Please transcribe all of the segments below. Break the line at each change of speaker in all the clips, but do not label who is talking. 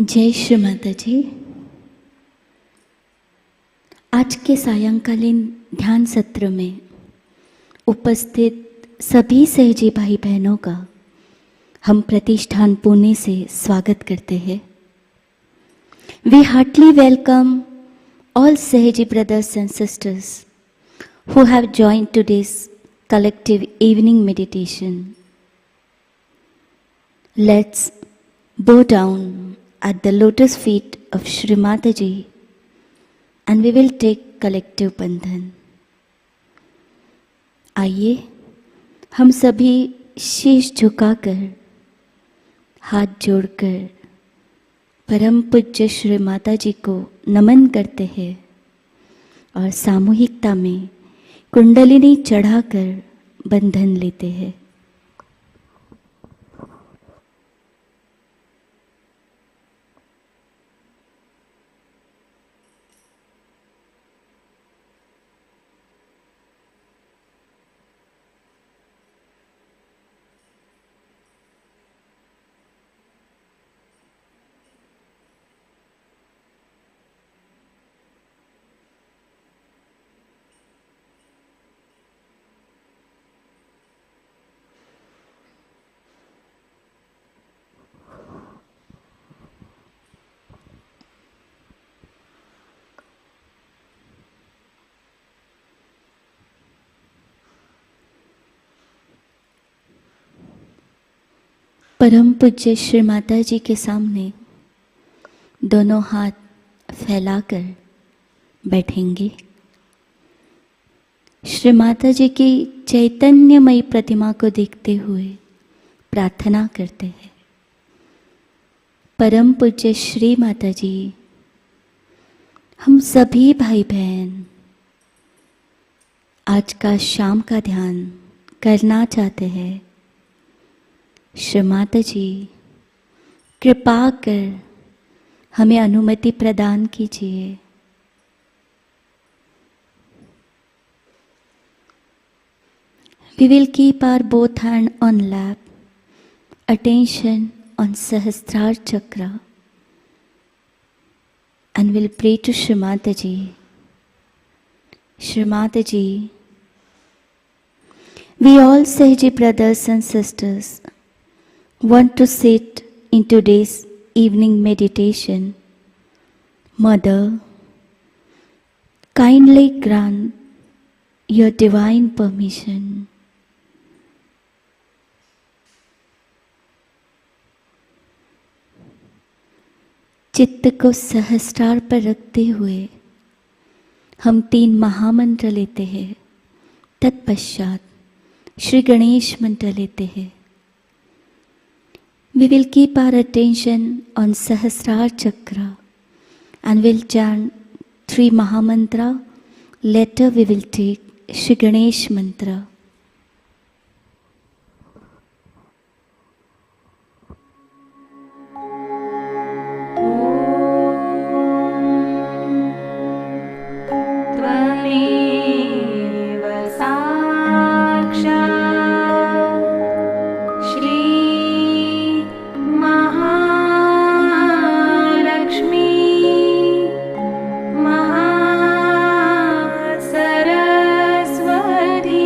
जय श्री माताजी। आज के सायंकालीन ध्यान सत्र में उपस्थित सभी सहजी भाई बहनों का हम प्रतिष्ठान पुणे से स्वागत करते हैं। We heartly welcome all Sahaji brothers and sisters who have joined today's collective evening meditation. Let's bow down at the lotus feet of Shri Mataji and we will take collective बंधन। आइए हम सभी शीश झुकाकर हाथ जोड़कर परम पूज्य श्री माताजी को नमन करते हैं और सामूहिकता में कुंडलिनी चढ़ाकर बंधन लेते हैं। परम पूज्य श्री माता जी के सामने दोनों हाथ फैलाकर बैठेंगे। श्री माता जी की चैतन्यमयी प्रतिमा को देखते हुए प्रार्थना करते हैं। परम पूज्य श्री माता जी, हम सभी भाई बहन आज का शाम का ध्यान करना चाहते हैं। श्री माता जी, कृपा कर हमें अनुमति प्रदान कीजिए। We will keep our both hand on lap, attention on Sahasrara Chakra, and we'll pray to Shri Mataji. Shri Mataji, we all Sahaji brothers and sisters want to sit in today's evening meditation. Mother, kindly grant your divine permission. चित्त को सहस्रार पर रखते हुए हम 3 महामंत्र लेते हैं। तत्पश्चात श्री गणेश मंत्र लेते हैं। We will keep our attention on Sahasrara Chakra and we'll chant 3 Mahamantra. Later we will take Shri Ganesh Mantra.
Saraswati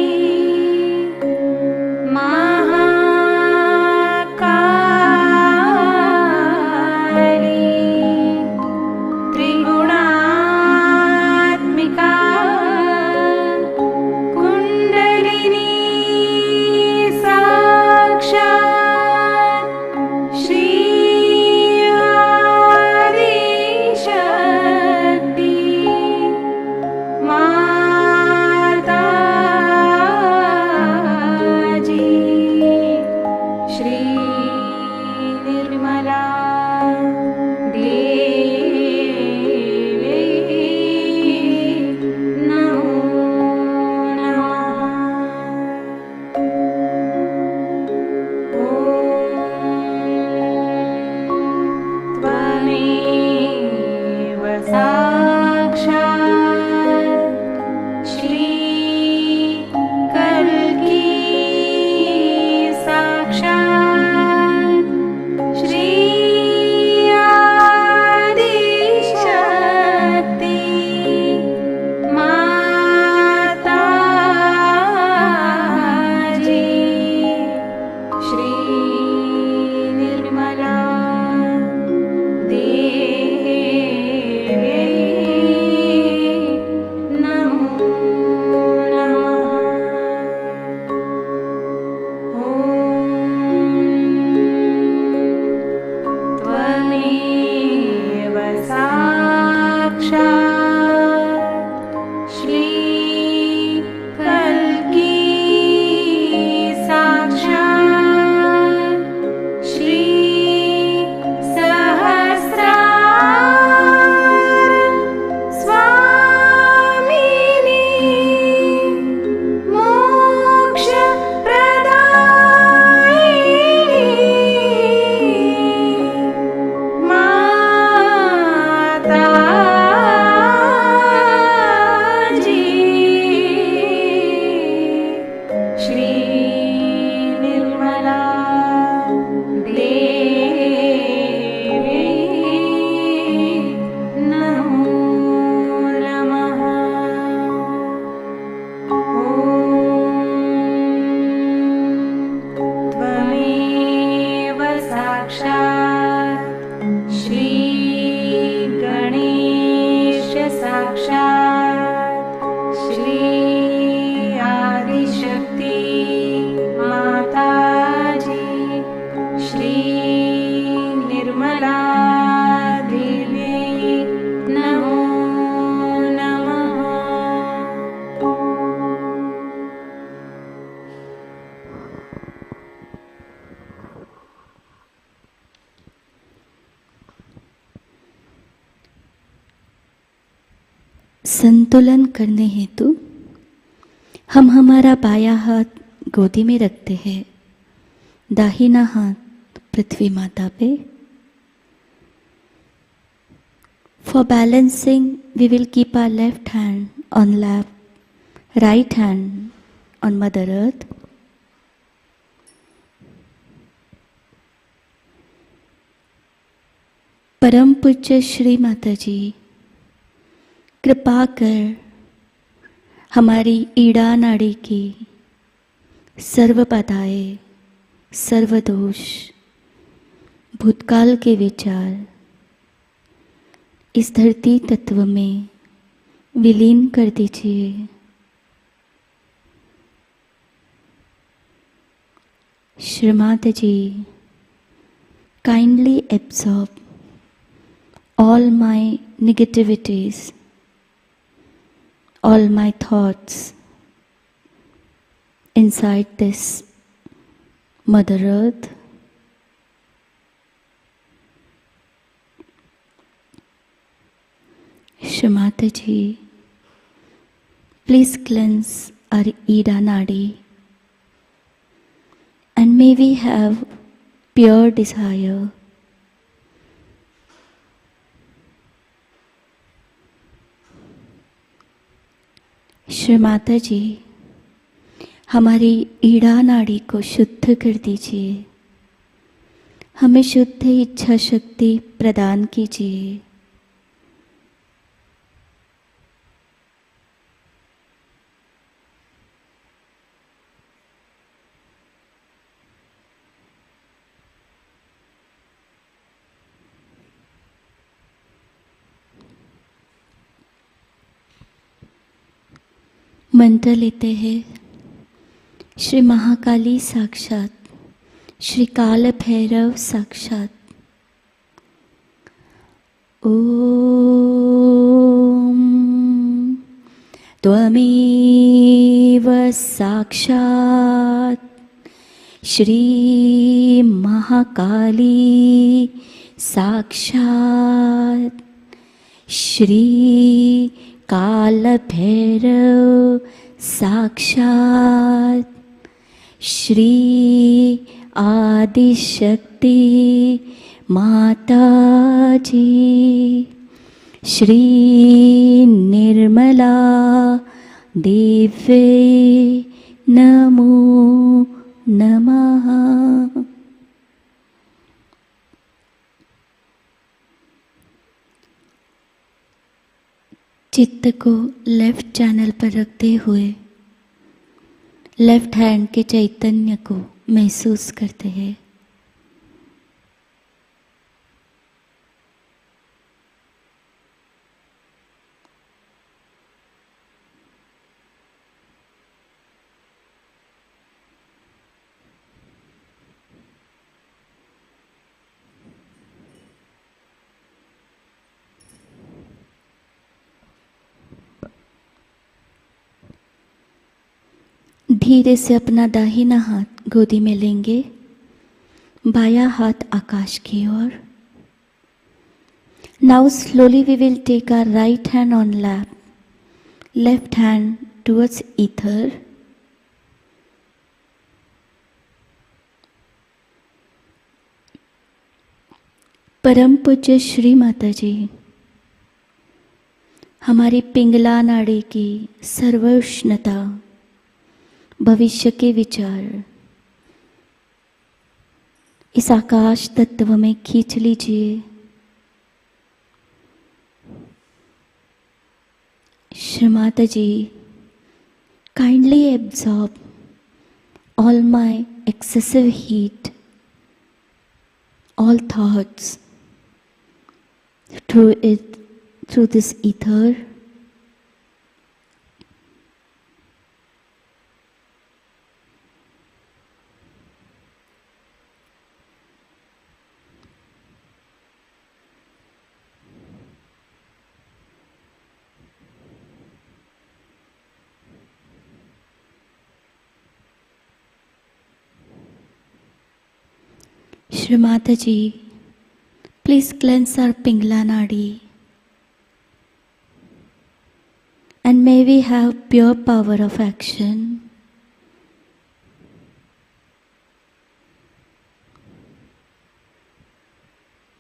संतुलन करने हेतु हम हमारा बायां हाथ गोदी में रखते हैं, दाहिना हाथ पृथ्वी माता पे. For balancing, we will keep our left hand on lap, right hand on Mother Earth. परम पूज्य श्री माताजी कृपा कर हमारी ईड़ा नाड़ी की सर्व बाधाएं, सर्व दोष, भूतकाल के विचार इस धरती तत्व में विलीन कर दीजिए. श्री माताजी, kindly absorb all my negativities, all my thoughts inside this Mother Earth. Shri Mataji, please cleanse our Ida Nadi and may we have pure desire. Shri माताजी, हमारी ईड़ा नाड़ी को शुद्ध कर दीजिए. हमें शुद्ध इच्छा शक्ति प्रदान कीजिए. मंत्र लेते हैं. श्री महाकाली साक्षात, श्री काल भैरव साक्षात. ओम त्वमेव साक्षात श्री महाकाली साक्षात श्री काल भैरव साक्षात श्री आदिशक्ति माताजी श्री निर्मला देवी नमो नमः. चित्त को लेफ्ट चैनल पर रखते हुए लेफ्ट हैंड के चैतन्य को महसूस करते हैं. धीरे से अपना दाहिना हाथ गोदी में लेंगे, बायां हाथ आकाश की ओर. Now slowly we will take our right hand on lap, left hand towards ether. परम पूज्य श्री माताजी, हमारी पिंगला नाड़ी की सर्व उष्णता, भविष्य के विचार इस आकाश तत्व में खींच लीजिए. श्री माताजी, kindly absorb all my excessive heat, all thoughts through this ether. Shri Mataji, please cleanse our Pingla Nadi. may we have pure power of action.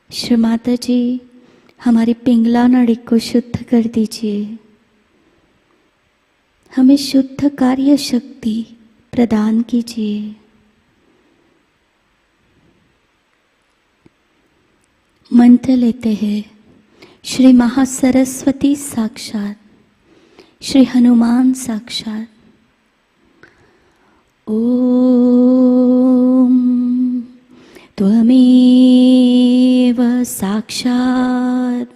Shri Mata जी, हमारी पिंगला नाड़ी को शुद्ध कर दीजिए, हमें शुद्ध कार्य शक्ति प्रदान कीजिए। मंत्र लेते हैं। श्री महासरस्वती साक्षात, श्री हनुमान साक्षात। ओम त्वमेव साक्षात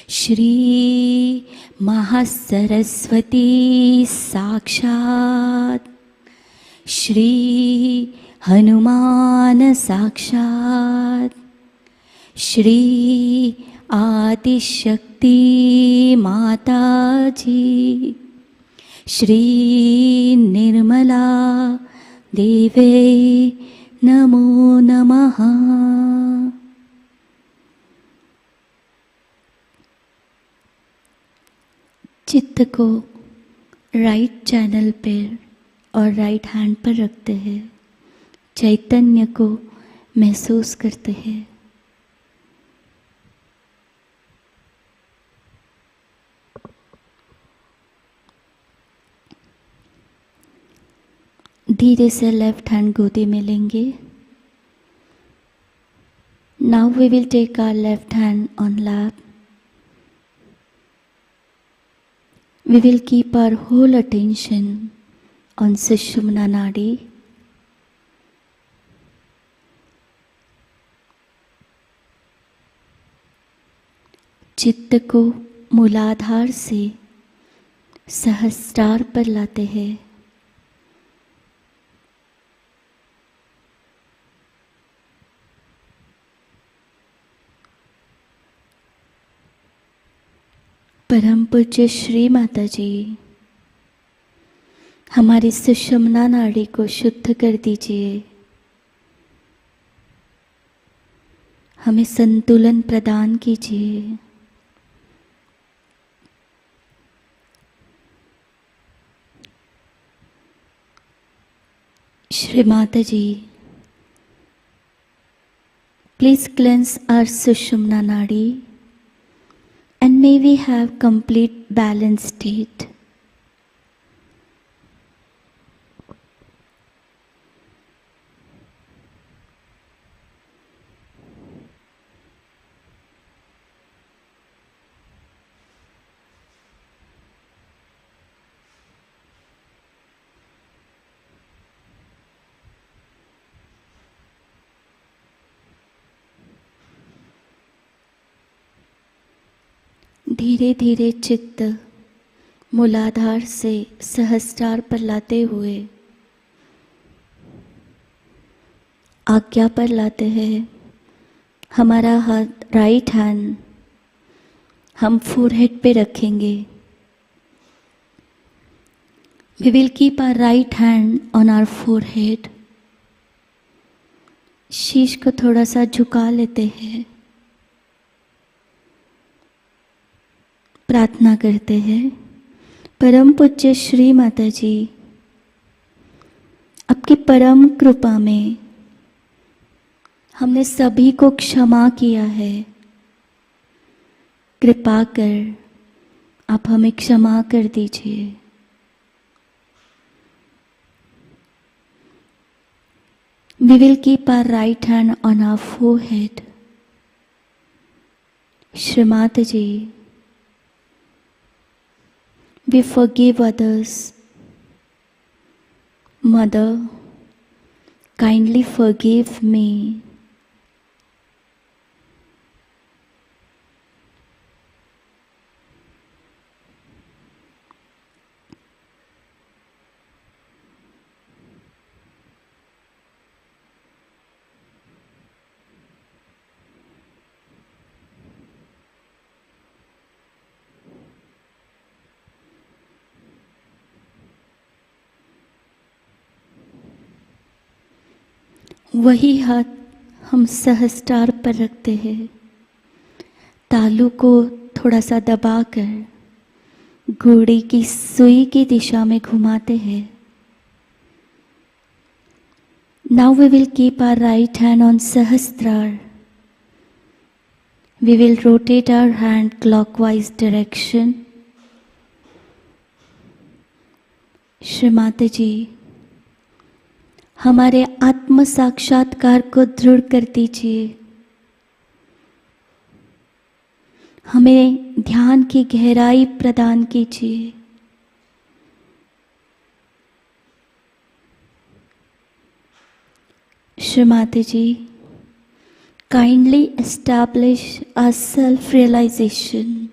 श्री महासरस्वती साक्षात श्री हनुमान साक्षात श्री आदिशक्ति माताजी श्री निर्मला देवे नमो नमः। चित्त को राइट चैनल पर और राइट हैंड पर रखते हैं। चैतन्य को महसूस करते हैं। धीरे से लेफ्ट हैंड गोदी में लेंगे। Now we will take our left hand on lap. We will keep our whole attention on Sushumna Nadi. चित्त को मूलाधार से सहस्रार पर लाते हैं। परम पूज्य श्री माताजी, हमारी सुषुम्ना नाड़ी को शुद्ध कर दीजिए, हमें संतुलन प्रदान कीजिए। श्री माताजी, प्लीज क्लेंस आवर सुषुम्ना नाड़ी and may we have complete balanced state. धीरे धीरे चित्त मूलाधार से सहस्रार पर लाते हुए आज्ञा पर लाते हैं। हमारा हाथ राइट हैंड हम फोरहेड पे रखेंगे। We will keep our right hand on our forehead. शीश को थोड़ा सा झुका लेते हैं। प्रार्थना करते हैं, परम पूज्य श्री माता जी, आपकी परम कृपा में हमने सभी को क्षमा किया है। कृपा कर आप हमें क्षमा कर दीजिए। We will keep our right hand on our forehead. Shri Mataji, we forgive others. Mother, kindly forgive me. वही हाथ हम सहस्त्रार पर रखते हैं। तालू को थोड़ा सा दबाकर घोड़े की सुई की दिशा में घुमाते हैं. Now we will keep our right hand on Sahasrar. We will rotate our hand clockwise direction. Shri Mata जी, हमारे आत्म साक्षात्कार को दृढ़ कर दीजिए. हमें ध्यान की गहराई प्रदान कीजिए. श्री माता जी, kindly establish our self-realization.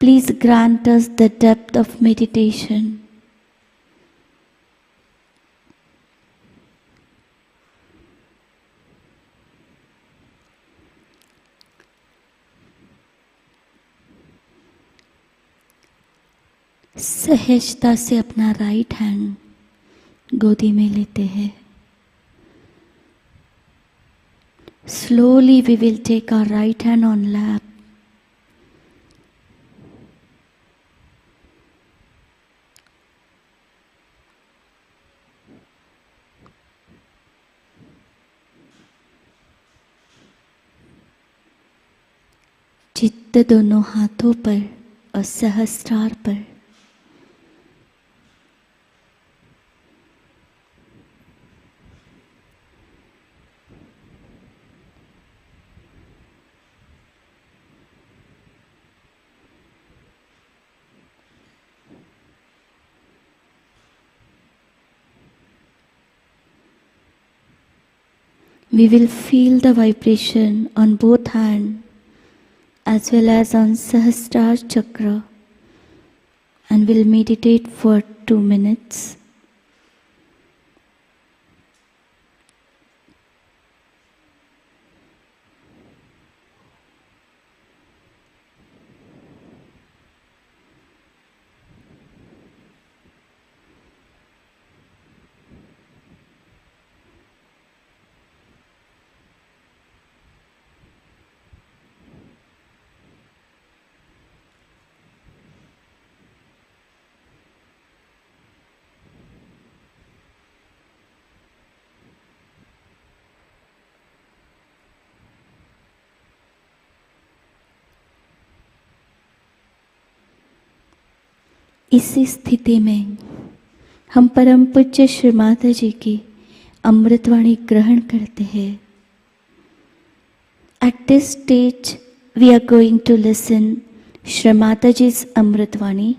Please grant us the depth of meditation. सहजता से अपना राइट हैंड गोदी में लेते हैं. Slowly we will take our right hand on lap. चित्त दोनों हाथों पर और सहस्रार पर. We will feel the vibration on both hands as well as on Sahasrara Chakra, and will meditate for 2 minutes. इसी स्थिति में हम परम पूज्य श्री माता जी की अमृतवाणी ग्रहण करते हैं. At this stage, we are going to listen Shri Mataji's Amritvani.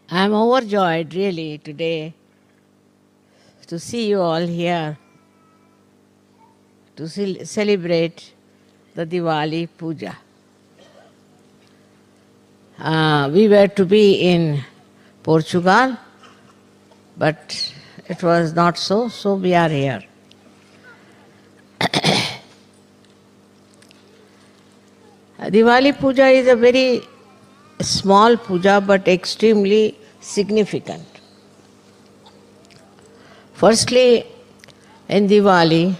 I am overjoyed really today to see you all here to celebrate the Diwali Puja. We were to be in Portugal, but it was not so, so we are here. Diwali Puja is a very small puja but extremely significant. Firstly, in Diwali,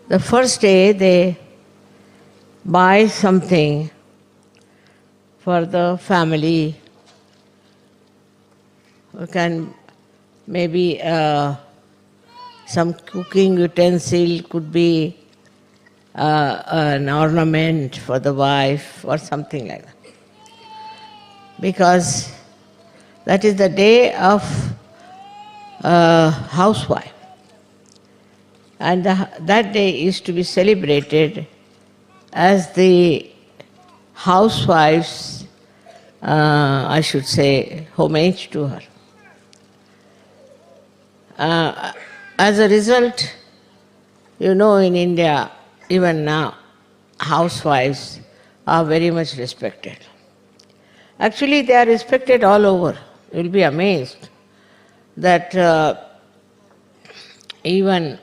the first day they buy something for the family. You can maybe some cooking utensil, could be an ornament for the wife or something like that. Because that is the day of housewife. And that day is to be celebrated as the housewife's, I should say, homage to her. As a result, you know, in India, even now, housewives are very much respected. Actually, they are respected all over. You will be amazed that even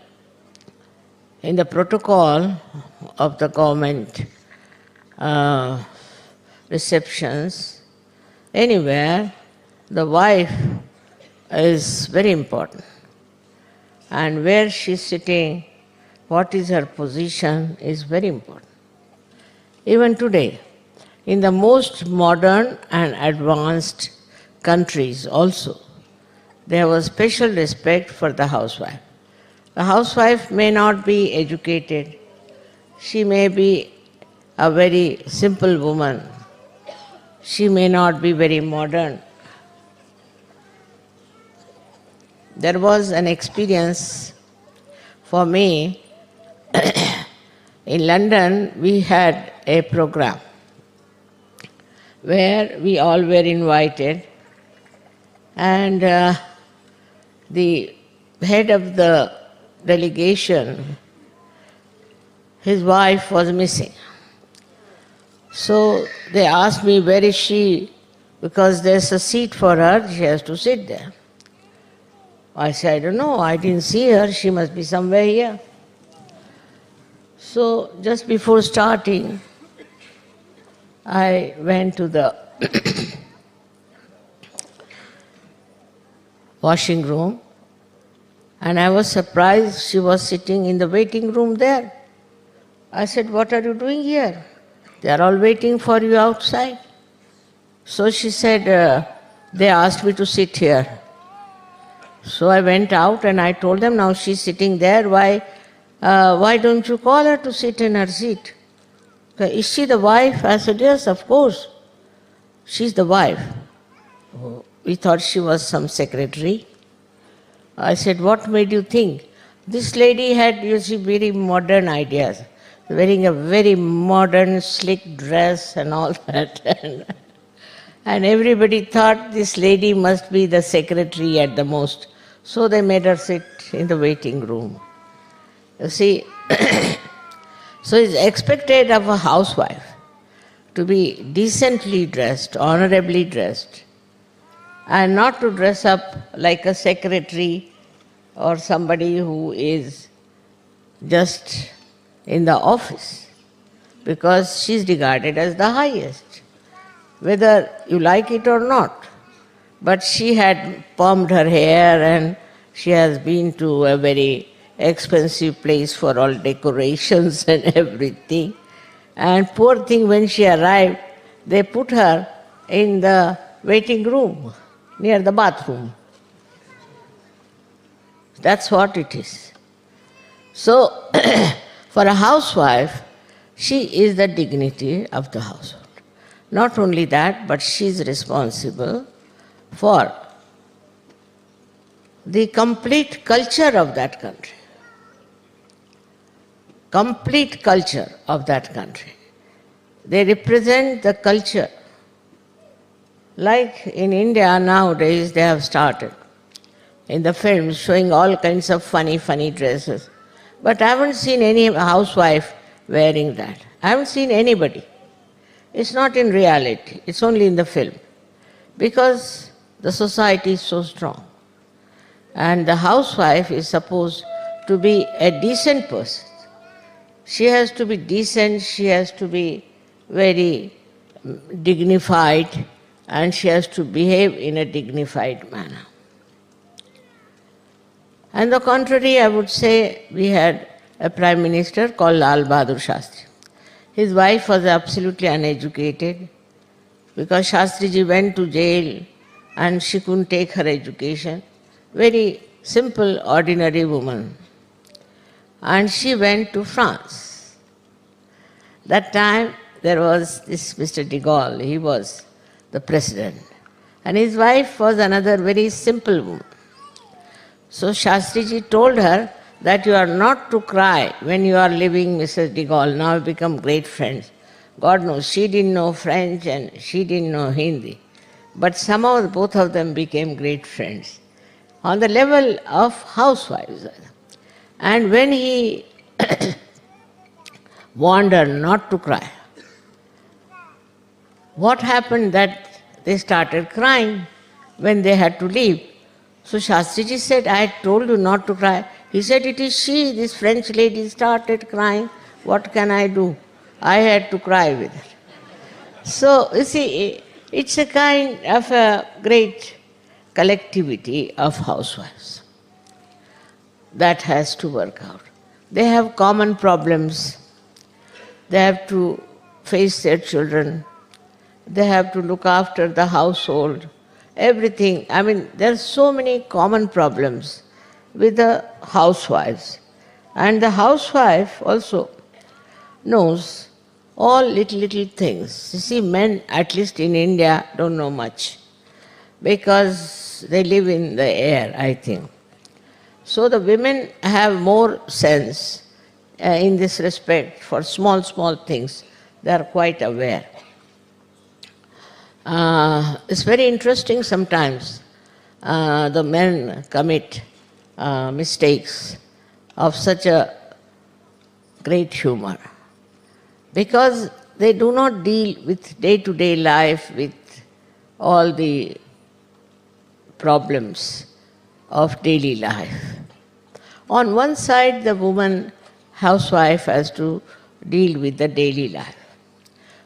in the protocol of the government receptions, anywhere, the wife is very important. and where she's sitting, what is her position is very important. Even today, in the most modern and advanced countries also, there was special respect for the housewife. The housewife may not be educated, she may be a very simple woman, she may not be very modern. There was an experience for me. In London, we had a program where we all were invited, and the head of the delegation, his wife was missing. So they asked me, where is she? Because there's a seat for her, she has to sit there. I said, I don't know, I didn't see her, she must be somewhere here. So just before starting, I went to the washing room, and I was surprised she was sitting in the waiting room there. I said, what are you doing here? They are all waiting for you outside. So she said, they asked me to sit here. So I went out and I told them, now she's sitting there, why don't you call her to sit in her seat? Is she the wife? I said, yes, of course. She's the wife. We thought she was some secretary. I said, what made you think? This lady had, you see, very modern ideas, wearing a very modern, slick dress and all that. And everybody thought this lady must be the secretary at the most. So they made her sit in the waiting room. You see, so it's expected of a housewife to be decently dressed, honorably dressed, and not to dress up like a secretary or somebody who is just in the office, because she's regarded as the highest, whether you like it or not. But she had permed her hair and she has been to a very expensive place for all decorations and everything. And poor thing, when she arrived, they put her in the waiting room near the bathroom. That's what it is. So, for a housewife, she is the dignity of the household. Not only that, but she is responsible for the complete culture of that country. Complete culture of that country. They represent the culture. Like in India nowadays, they have started in the films showing all kinds of funny dresses. But I haven't seen any housewife wearing that. I haven't seen anybody. It's not in reality, it's only in the film. Because the society is so strong. And the housewife is supposed to be a decent person. She has to be decent, she has to be very dignified, and she has to behave in a dignified manner. On the contrary, I would say we had a Prime Minister called Lal Bahadur Shastri. His wife was absolutely uneducated because Shastriji went to jail and she couldn't take her education. Very simple, ordinary woman. And she went to France. That time there was this Mr. de Gaulle, he was the president. And his wife was another very simple woman. So Shastriji told her that you are not to cry when you are leaving Mrs. de Gaulle. Now we become great friends. God knows, she didn't know French and she didn't know Hindi. But somehow both of them became great friends on the level of housewives. And when he warned her not to cry, what happened that they started crying when they had to leave. So Shastriji said, I had told you not to cry. He said, it is she, this French lady started crying. What can I do? I had to cry with her. So, you see, it's a kind of a great collectivity of housewives. that has to work out. They have common problems. They have to face their children. They have to look after the household, everything. I mean, there are so many common problems with the housewives. And the housewife also knows all little things. You see, men, at least in India, don't know much because they live in the air, I think. So the women have more sense in this respect for small things. They are quite aware. It's very interesting sometimes. The men commit mistakes of such a great humor because they do not deal with day-to-day life, with all the problems of daily life. On one side, the woman housewife has to deal with the daily life.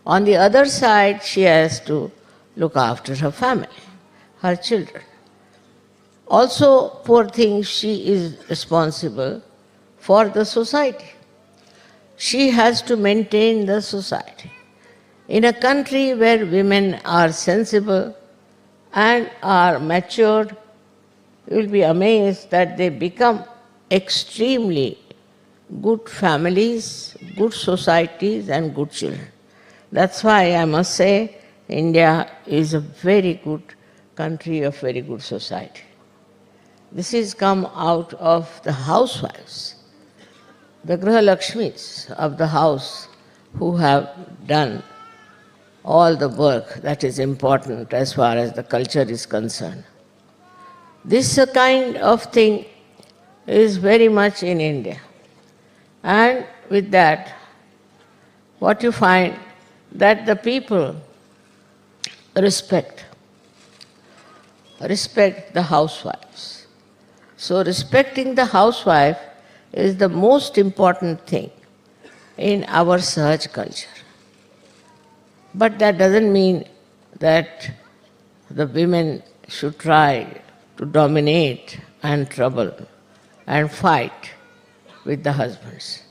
On the other side, she has to look after her family, her children. Also, poor thing, she is responsible for the society. She has to maintain the society. In a country where women are sensible and are matured, you will be amazed that they become extremely good families, good societies, and good children. That's why I must say India is a very good country of very good society. This has come out of the housewives, the Griha Lakshmis of the house, who have done all the work that is important as far as the culture is concerned. This kind of thing is very much in India. And with that, what you find that the people respect the housewives. So respecting the housewife is the most important thing in our Sahaj culture. But that doesn't mean that the women should try to dominate and trouble and fight with the husbands.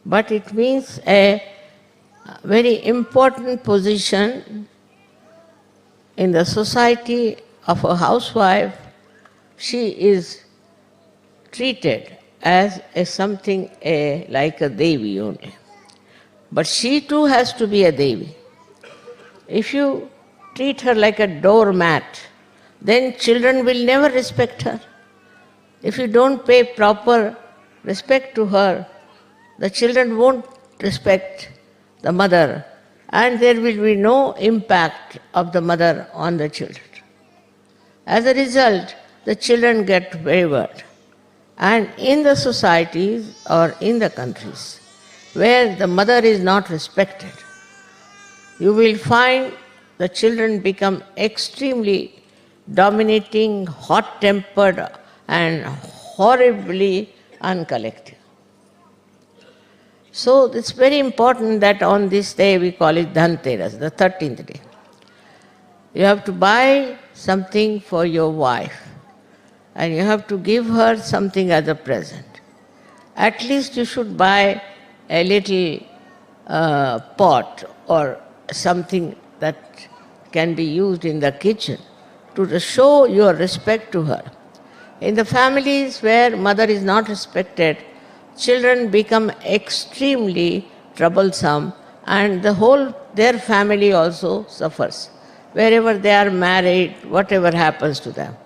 But it means a very important position in the society of a housewife. She is treated as something like a Devi only. But she too has to be a Devi. If you treat her like a doormat, then children will never respect her. If you don't pay proper respect to her, the children won't respect the mother, and there will be no impact of the mother on the children. As a result, the children get wayward. And in the societies or in the countries where the mother is not respected, you will find the children become extremely dominating, hot-tempered, and horribly uncollective. So it's very important that on this day we call it Dhanteras, the 13th day. You have to buy something for your wife and you have to give her something as a present. At least you should buy a little pot or something that can be used in the kitchen to show your respect to her. In the families where mother is not respected, children become extremely troublesome and their family also suffers. Wherever they are married, whatever happens to them.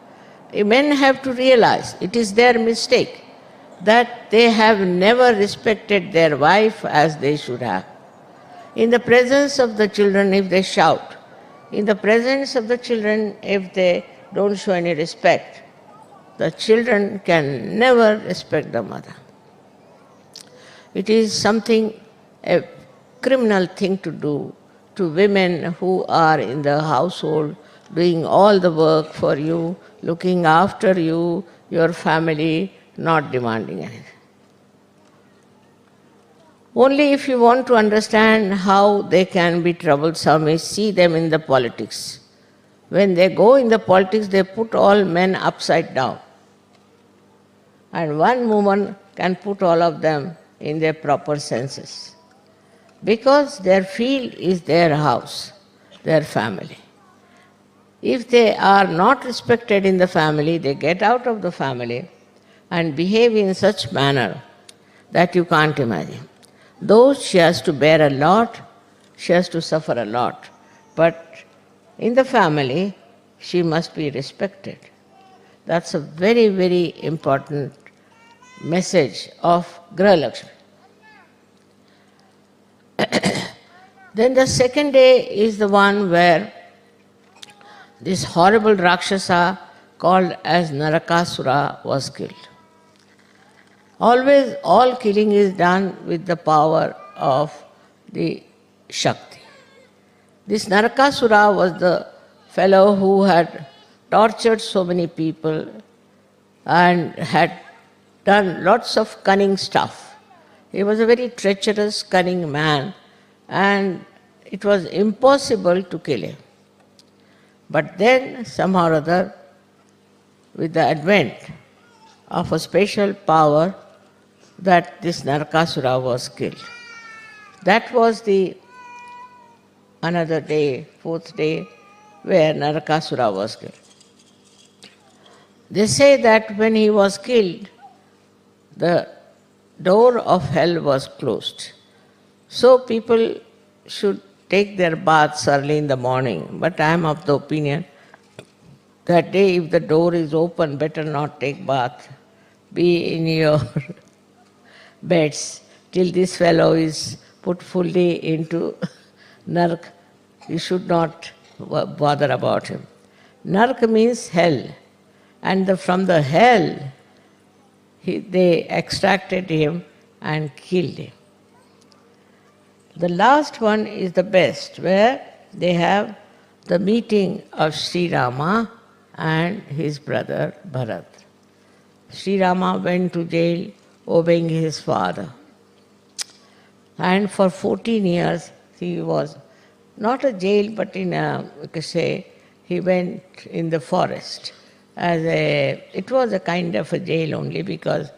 Men have to realize it is their mistake that they have never respected their wife as they should have. In the presence of the children, if they shout, in the presence of the children, if they don't show any respect, the children can never respect the mother. It is something, a criminal thing to do to women who are in the household, doing all the work for you, looking after you, your family, not demanding anything. Only if you want to understand how they can be troublesome is see them in the politics. When they go in the politics, they put all men upside down. and one woman can put all of them in their proper senses. Because their field is their house, their family. If they are not respected in the family, they get out of the family and behave in such manner that you can't imagine. Though she has to bear a lot, she has to suffer a lot. But in the family, she must be respected. That's a very, very important message of Graha Lakshmi. Then the second day is the one where this horrible Rakshasa called as Narakasura was killed. Always all killing is done with the power of the Shakti. This Narakasura was the fellow who had tortured so many people and had done lots of cunning stuff. He was a very treacherous, cunning man, and it was impossible to kill him. But then, somehow or other, with the advent of a special power, that this Narakasura was killed. That was the another day, fourth day, where Narakasura was killed. They say that when he was killed, the door of hell was closed. So people should take their baths early in the morning. But I am of the opinion that day if the door is open, better not take bath. Be in your beds till this fellow is put fully into Nark. You should not bother about him. Nark means hell. And from the hell, they extracted him and killed him. The last one is the best, where they have the meeting of Sri Rama and his brother Bharat. Sri Rama went to jail obeying his father. And for 14 years he was not a jail, but in a, we could say, he went in the forest. It was a kind of a jail only because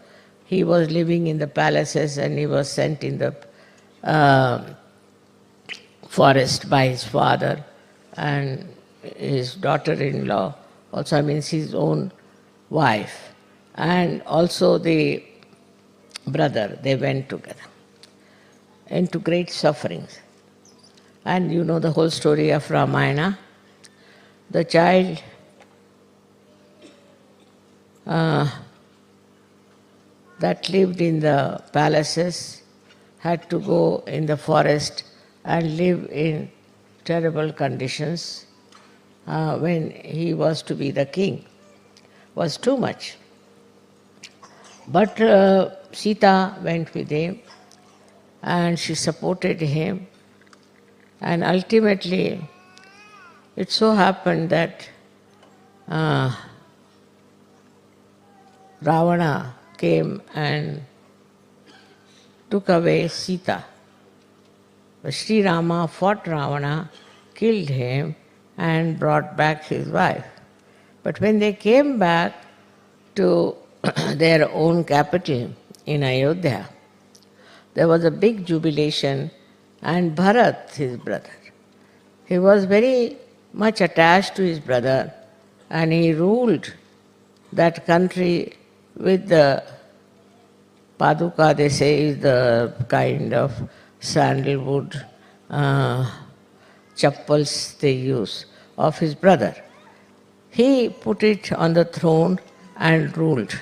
he was living in the palaces and he was sent in the forest by his father and his daughter-in-law, also means his own wife, and also the brother. They went together into great sufferings. And you know the whole story of Ramayana. The child that lived in the palaces had to go in the forest and live in terrible conditions when he was to be the king. Was too much. But Sita went with him and she supported him, and ultimately it so happened that Ravana came and took away Sita. Sri Rama fought Ravana, killed him, and brought back his wife. But when they came back to their own capital in Ayodhya, there was a big jubilation, and Bharat, his brother, he was very much attached to his brother, and he ruled that country with the paduka, they say, is the kind of sandalwood chappals they use, of his brother. He put it on the throne and ruled.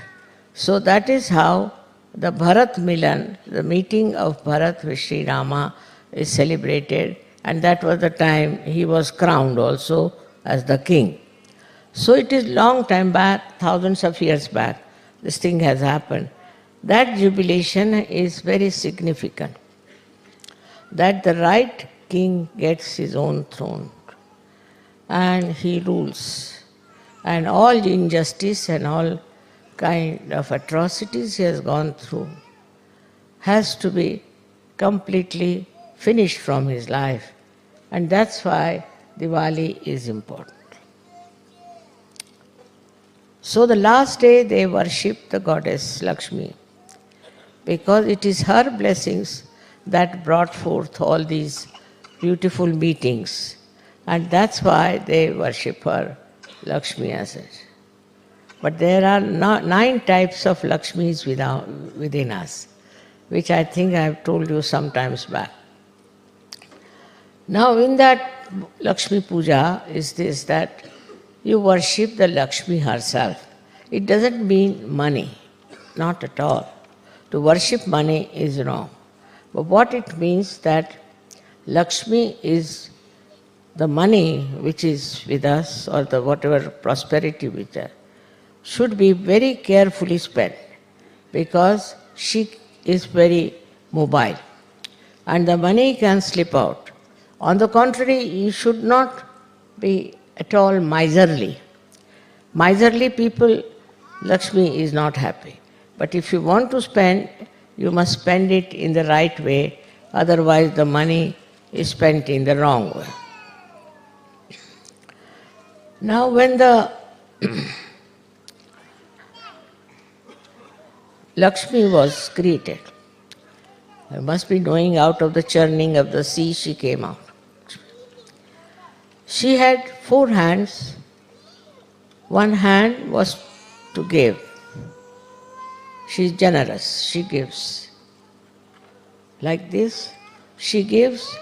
So that is how the Bharat Milan, the meeting of Bharat with Sri Rama, is celebrated, and that was the time he was crowned also as the king. So it is long time back, thousands of years back, this thing has happened. That jubilation is very significant, that the right king gets his own throne and he rules, and all injustice and all kind of atrocities he has gone through has to be completely finished from his life, and that's why Diwali is important. So the last day they worship the goddess Lakshmi, because it is her blessings that brought forth all these beautiful meetings. And that's why they worship her, Lakshmi, as it. But there are 9 types of Lakshmis within us, which I think I have told you sometimes back. Now in that Lakshmi Puja is this, that you worship the Lakshmi herself. It doesn't mean money, not at all. To worship money is wrong. But what it means that Lakshmi is the money which is with us, or the whatever prosperity which should be very carefully spent, because she is very mobile and the money can slip out. On the contrary, you should not be at all miserly. Miserly people, Lakshmi is not happy. But if you want to spend, you must spend it in the right way, otherwise the money is spent in the wrong way. Now when the Lakshmi was created, you must be knowing, out of the churning of the sea she came out. She had 4 hands. One hand was to give. She is generous, she gives. Like this, she gives,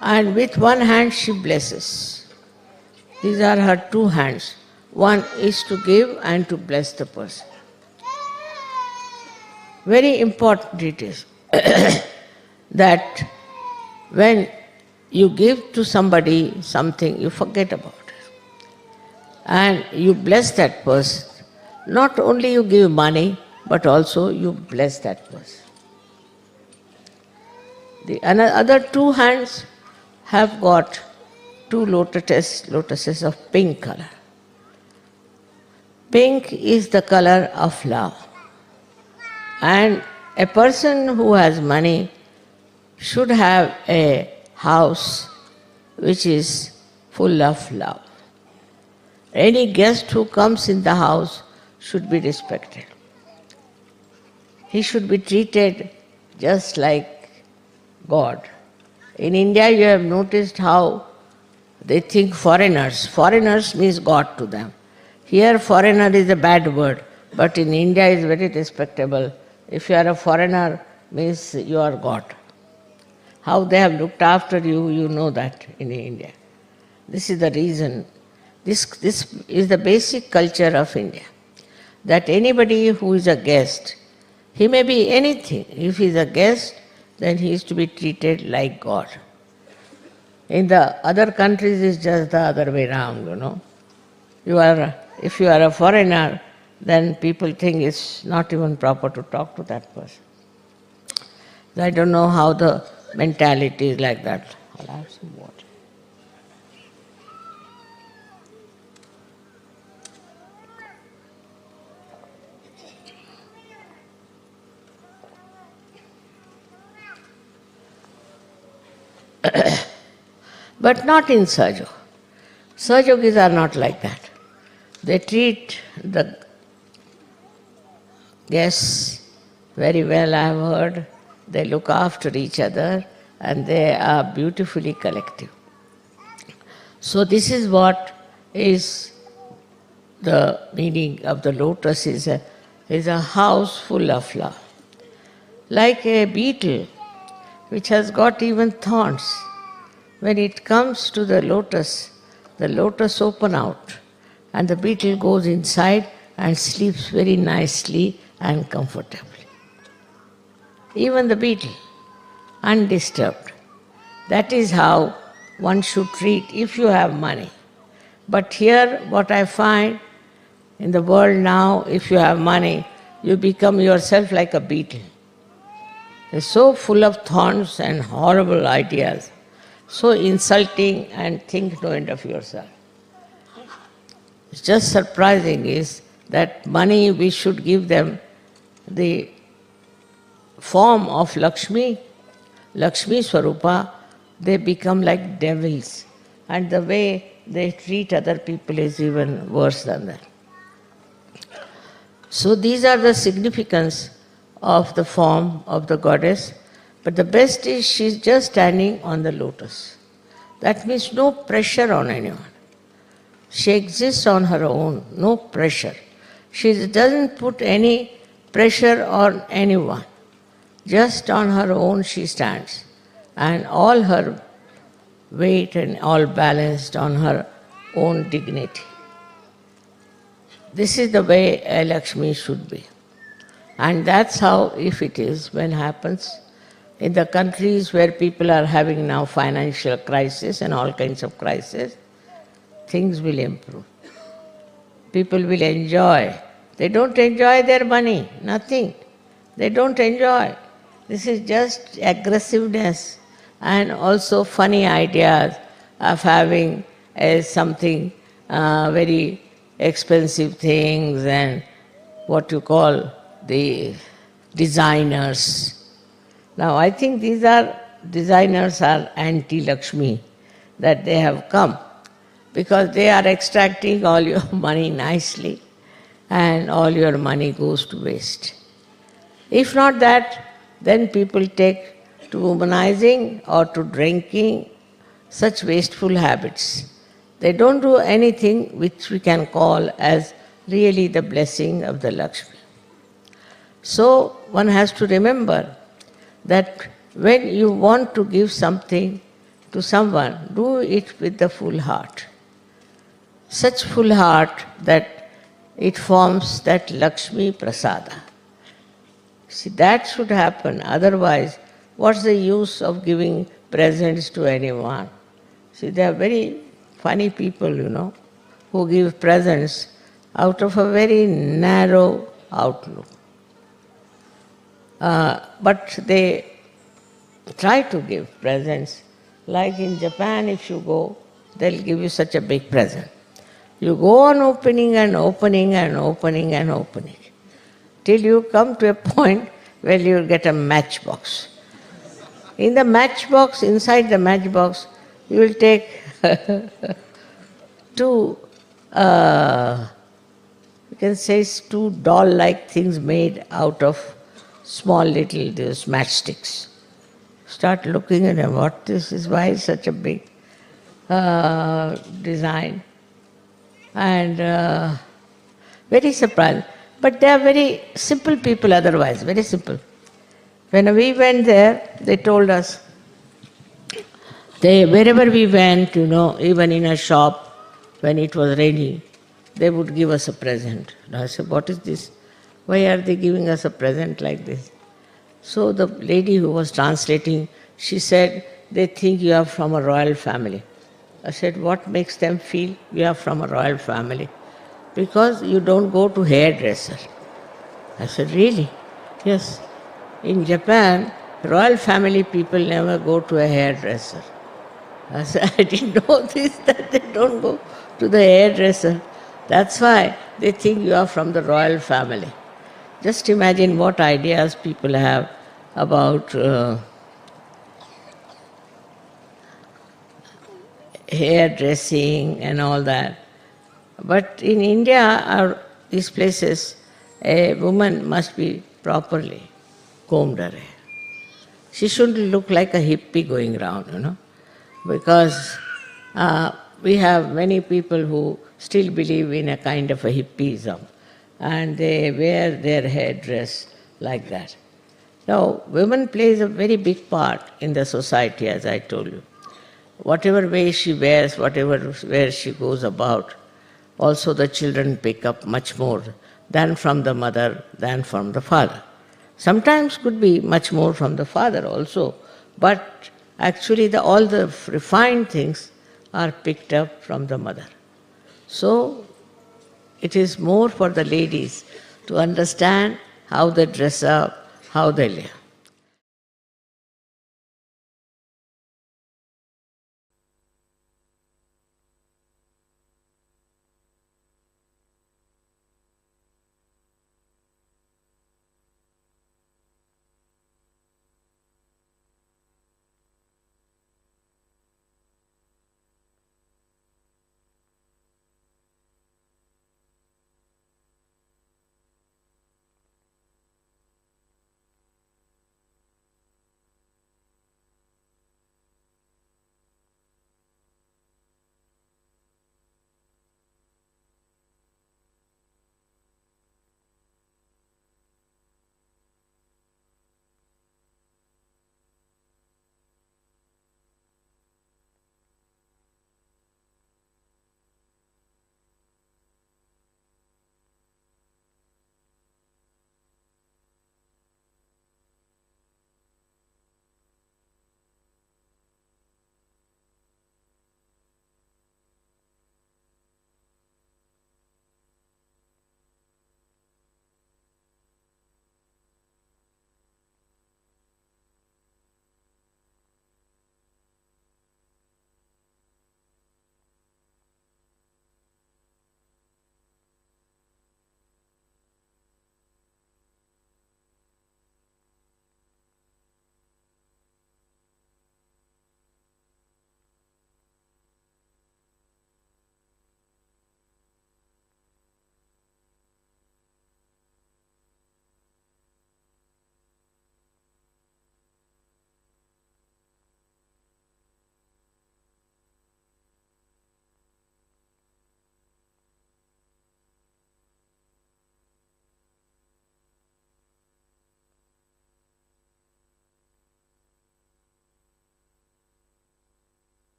and with one hand she blesses. These are her 2 hands. One is to give and to bless the person. Very important it is that when you give to somebody something, you forget about it. And you bless that person. Not only you give money, but also you bless that person. The other 2 hands have got 2 lotuses of pink color. Pink is the color of love. And a person who has money should have a house which is full of love. Any guest who comes in the house should be respected. He should be treated just like God. In India, you have noticed how they think foreigners. Foreigners means God to them. Here, foreigner is a bad word, but in India it is very respectable. If you are a foreigner, means you are God. How they have looked after you, you know that in India. This is the reason. This is the basic culture of India. That anybody who is a guest, he may be anything. If he is a guest, then he is to be treated like God. In the other countries, it's just the other way around, you know. If you are a foreigner, then people think it's not even proper to talk to that person. I don't know how the mentality is like that. I'll have some water. But not in Sahajayoga. Sahajogis are not like that. They treat the guests very well, I have heard. They look after each other and they are beautifully collective. So this is what is the meaning of the lotus, is a house full of love. Like a beetle which has got even thorns. When it comes to the lotus open out and the beetle goes inside and sleeps very nicely and comfortably. Even the beetle, undisturbed. That is how one should treat if you have money. But here what I find in the world now, if you have money, you become yourself like a beetle. It's so full of thorns and horrible ideas, so insulting, and think no end of yourself. It's just surprising is that money, we should give them the form of Lakshmi, Lakshmi Swarupa. They become like devils, and the way they treat other people is even worse than that. So these are the significance of the form of the goddess. But the best is she's just standing on the lotus. That means no pressure on anyone. She exists on her own, no pressure. She doesn't put any pressure on anyone. Just on her own she stands. And all her weight and all balanced on her own dignity. This is the way a Lakshmi should be. And that's how, if it is, when happens, in the countries where people are having now financial crisis and all kinds of crisis, things will improve. People will enjoy. They don't enjoy their money, nothing. They don't enjoy. This is just aggressiveness and also funny ideas of having something very expensive things and what you call the designers. Now I think these designers are anti-Lakshmi, that they have come because they are extracting all your money nicely and all your money goes to waste. If not that, then people take to womanizing or to drinking, such wasteful habits. They don't do anything which we can call as really the blessing of the Lakshmi. So one has to remember that when you want to give something to someone, do it with the full heart. Such full heart that it forms that Lakshmi Prasada. See, that should happen. Otherwise, what's the use of giving presents to anyone? See, there are very funny people, who give presents out of a very narrow outlook. But they try to give presents. Like in Japan, if you go, they'll give you such a big present. You go on opening and opening and opening and opening, till you come to a point where you'll get a matchbox. In the matchbox, inside the matchbox, you will take two, you can say two doll-like things made out of small little those matchsticks. Start looking at them, what this is, why is such a big design? And very surprised. But they are very simple people otherwise, very simple. When we went there, they told us, wherever we went, even in a shop, when it was raining, they would give us a present. And I said, what is this? Why are they giving us a present like this? So the lady who was translating, she said, they think you are from a royal family. I said, what makes them feel you are from a royal family? Because you don't go to hairdresser. I said, really? Yes. In Japan, royal family people never go to a hairdresser. I said, I didn't know this, that they don't go to the hairdresser. That's why they think you are from the royal family. Just imagine what ideas people have about hairdressing and all that. But in India, these places, a woman must be properly combed her hair. She shouldn't look like a hippie going around, because we have many people who still believe in a kind of a hippieism, and they wear their headdress like that. Now, women plays a very big part in the society, as I told you. Whatever way she wears, where she goes about, also the children pick up much more than from the mother, than from the father. Sometimes could be much more from the father also, but actually all the refined things are picked up from the mother. So it is more for the ladies to understand how they dress up, how they live.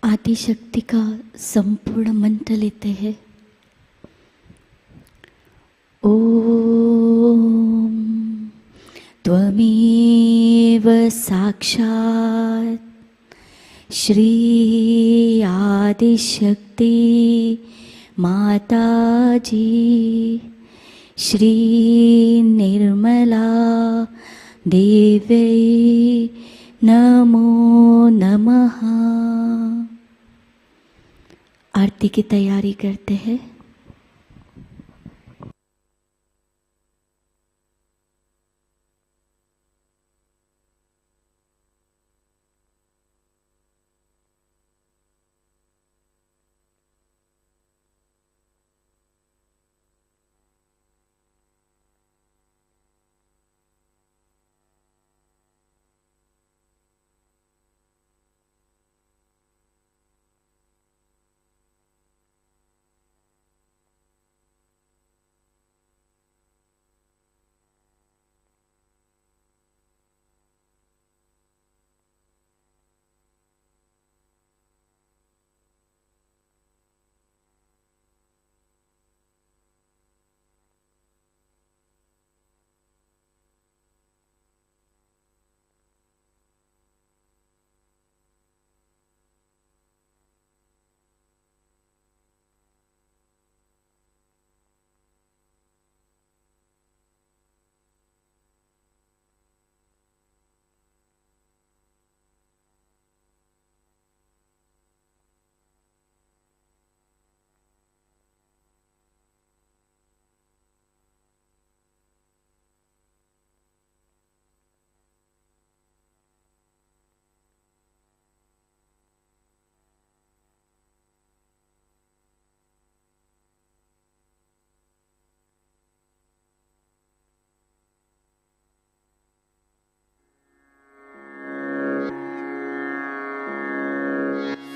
Adishakti का संपूर्ण मंत्र लेते हैं। ओम त्वमेव साक्षात् श्री आदिशक्ति माताजी श्री निर्मला देवी नमो नमः। आरती की तैयारी करते हैं।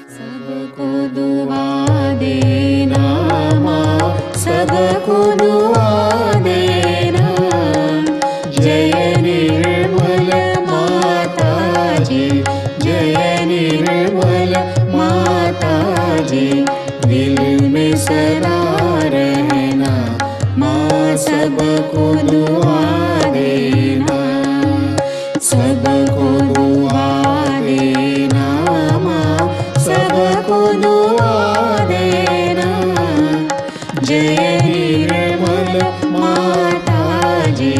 सबको दुआ देना माँ, सबको दुआ देना। जय निर्मल माताजी, जय निर्मल माताजी, दिल में सदा रहना माँ, सबको दुआ देना, सबको दुआ देना माँ, सबको दुआ देना। जय निर्मल माताजी,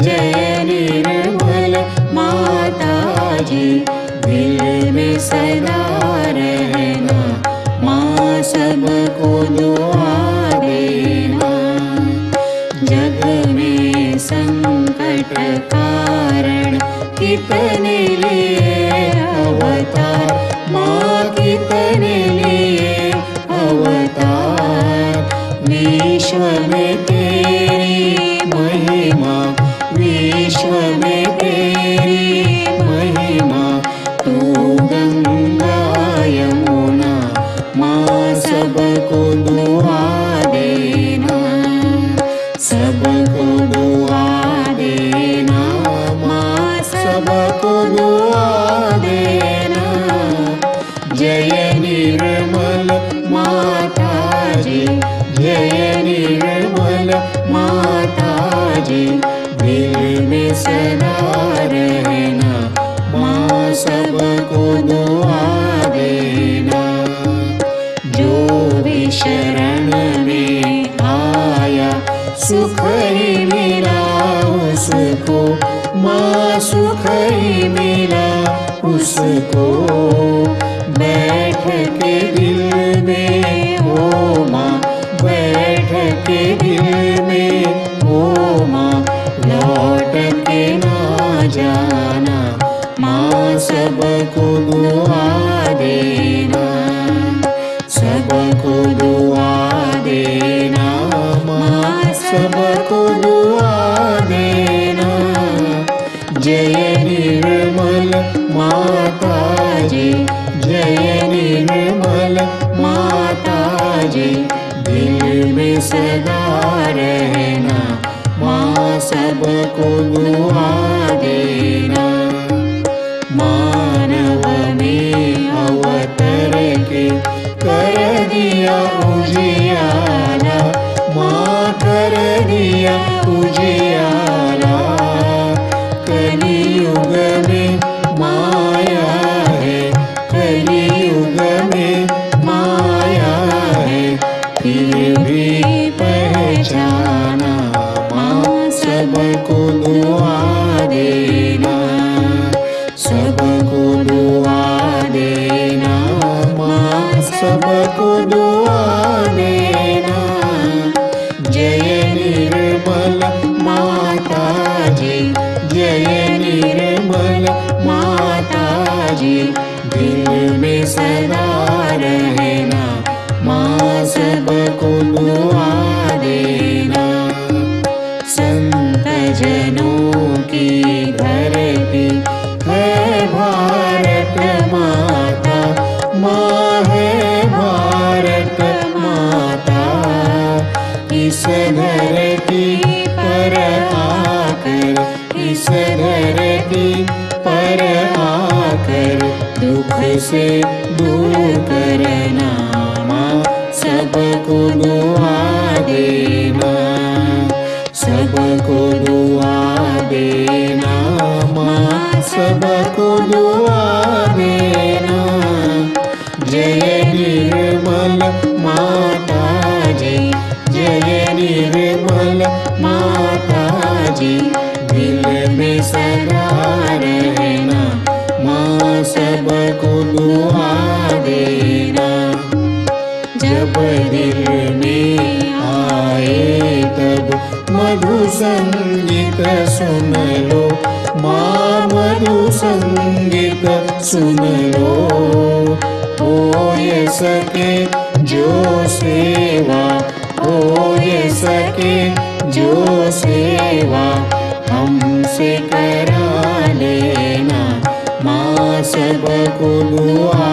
जय निर्मल माताजी, दिल में सदा रहना माँ, सबको दुआ देना। जग में संकट कारण कितने लिए अवतार माँ, कितने लिए अवतार। विश्व में तेरी महिमा, विश्व में तेरी महिमा। तू गंगा यमुना माँ, सबको दुआ देना, सबको दुआ देना माँ, सबको दुआ देना। जय निर्मल माताजी, जय निर्मल माताजी, दिल में सदा रहना माँ, सबको दुआ देना। जो भी शरण में आया सुख ही मिला उसको माँ, सुख ही मिला उसको। बैठ के दिल में ओ माँ, बैठ के दिल में ओ माँ, लौट के ना जाना माँ, सबको दुआ देना, सबको दुआ देना माँ, सबको दुआ देना। जय निर्मल माताजी, जय निर्मल माताजी, दिल में सदा रहना माँ, सबको दुआ देना। मानव में अवतर के किया उजियारा। कलियुग में माया है, कलियुग में माया है, फिर भी पहचाना माँ सबको दुआ देना, सबको दुआ देना माँ सबको दुआ देना। जय निर्मल माताजी, जय निर्मल माताजी, दिल में सदा रहना माँ सबको दुआ देना। संत जनों की धरती है भारत माता, माँ है भारत माता। इस धरती पर आकर, इस धरती पर आकर दुख से दूर करना माँ सबको दुआ देना, सबको दुआ देना माँ सबको दुआ देना। जय निर्मल माताजी, जय निर्मल माताजी, दिल में सदा रहना माँ सबको दुआ देना। जब दिल में आए तब मधु संगीत सुन लो माँ, मधु संगीत सुन लो। हो ये सके जो सेवा, हो ये सके जो सेवा, हमसे करा लेना माँ सबको दुआ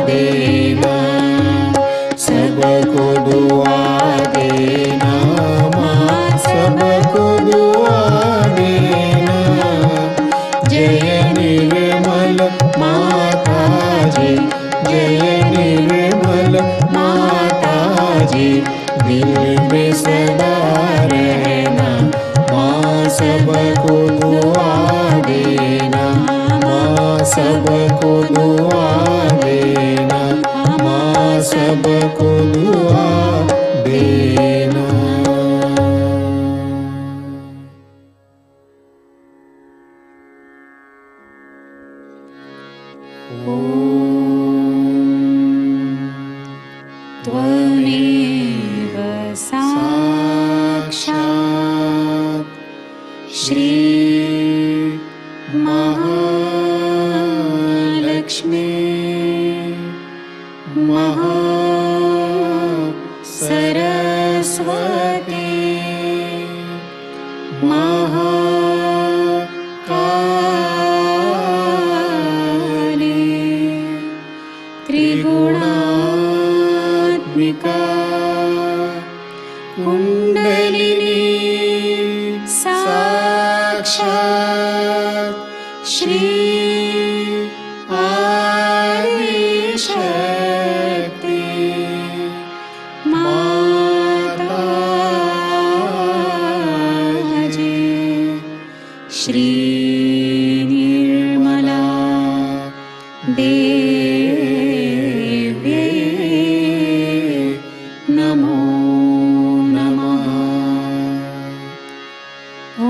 देना, सबको दुआ देना माँ सबको दुआ देना। जय निर्मल माताजी, जय निर्मल माताजी, दिल में सदा रहना माँ सबको दुआ देना, माँ सबको दुआ देना, माँ सबको दुआ देना।
त्वमेव साक्षात् श्री महालक्ष्मी महासरस्वती महाकाली त्रिगुणात्मिका कुंडलिनी साक्षात् श्री आदिशक्ति माताजी, श्री निर्मला देव्यै नमो नमः। ॐ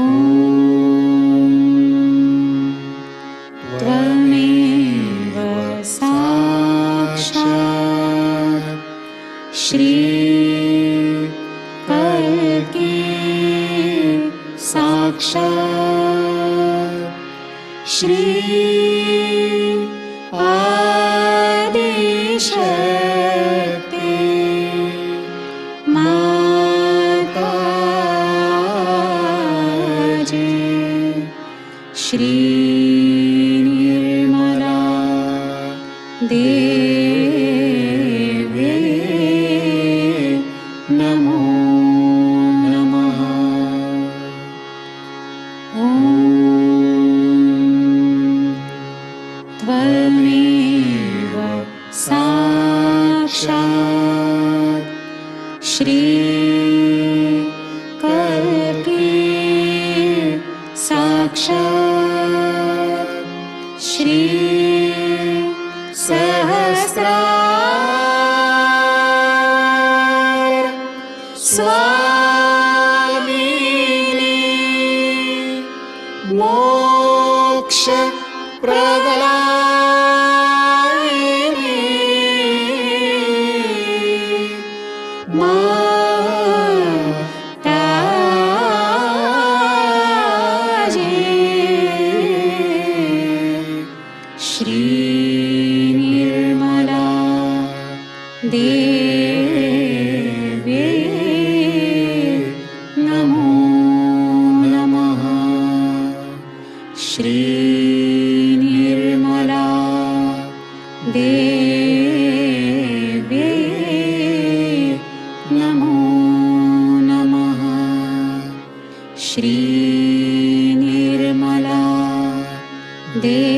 त्वमेव साक्षात् श्री कल्की साक्षात् श्री आदिशक्ति माताजी, श्री निर्मला देव्यै नमो नमः। ॐ त्वमेव साक्षात् श्री कल्की साक्षात् श्री सहस्रार स्वामिनी मोक्ष प्रदायिनी माताजी श्री निर्मला देवी नमो नमः श्री निर्मला देवी नमो नमः श्री निर्मला देवी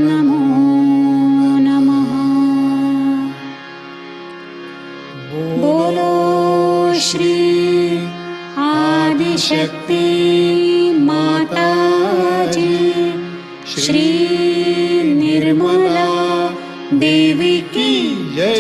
नमो नमः बोलो श्री आदिशक्ति माताजी श्री निर्मला देवी की
जय.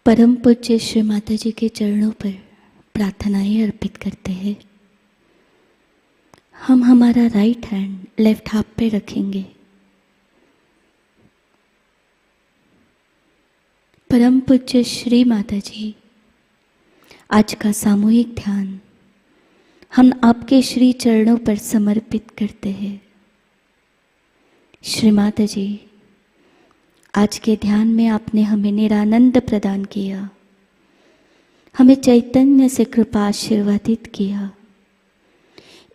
परम पूज्य श्री माताजी के चरणों पर प्रार्थनाएं अर्पित करते हैं। हम हमारा राइट हैंड लेफ्ट हाथ पे रखेंगे। परम पूज्य श्री माताजी, आज का सामूहिक ध्यान हम आपके श्री चरणों पर समर्पित करते हैं। श्री माताजी, आज के ध्यान में आपने हमें निरानंद प्रदान किया, हमें चैतन्य से कृपा आशीर्वादित किया,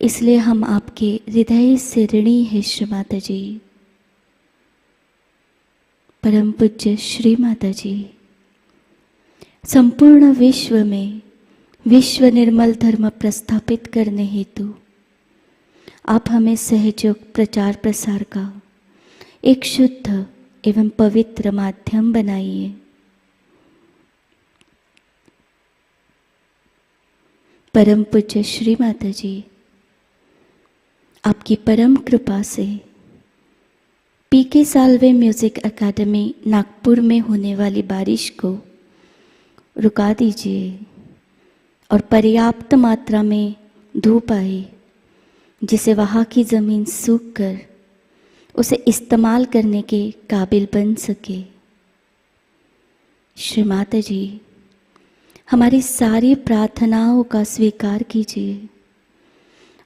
इसलिए हम आपके हृदय से ऋणी हैं श्री माताजी। परम पूज्य श्री माताजी, संपूर्ण विश्व में विश्व निर्मल धर्म प्रस्थापित करने हेतु आप हमें सहयोग प्रचार प्रसार का एक शुद्ध एवं पवित्र माध्यम बनाइए। परम पूज्य श्री माताजी, आपकी परम कृपा से पीके साल्वे म्यूजिक एकेडमी नागपुर में होने वाली बारिश को रुका दीजिए और पर्याप्त मात्रा में धूप आए, जिसे वहाँ की ज़मीन सूख कर उसे इस्तेमाल करने के काबिल बन सके। श्री माताजी, हमारी सारी प्रार्थनाओं का स्वीकार कीजिए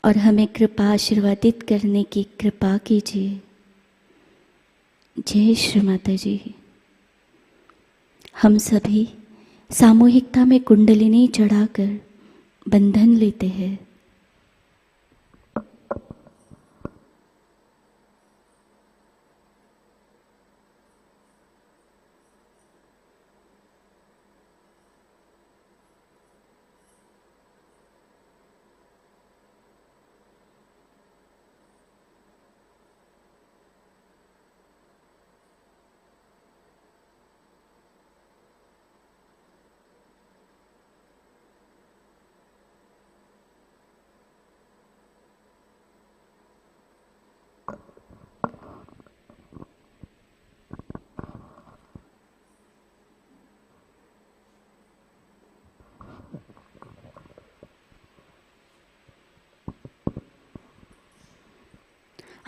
और हमें कृपा आशीर्वादित करने की कृपा कीजिए। जय श्री माताजी। हम सभी सामूहिकता में कुंडलिनी चढ़ाकर बंधन लेते हैं।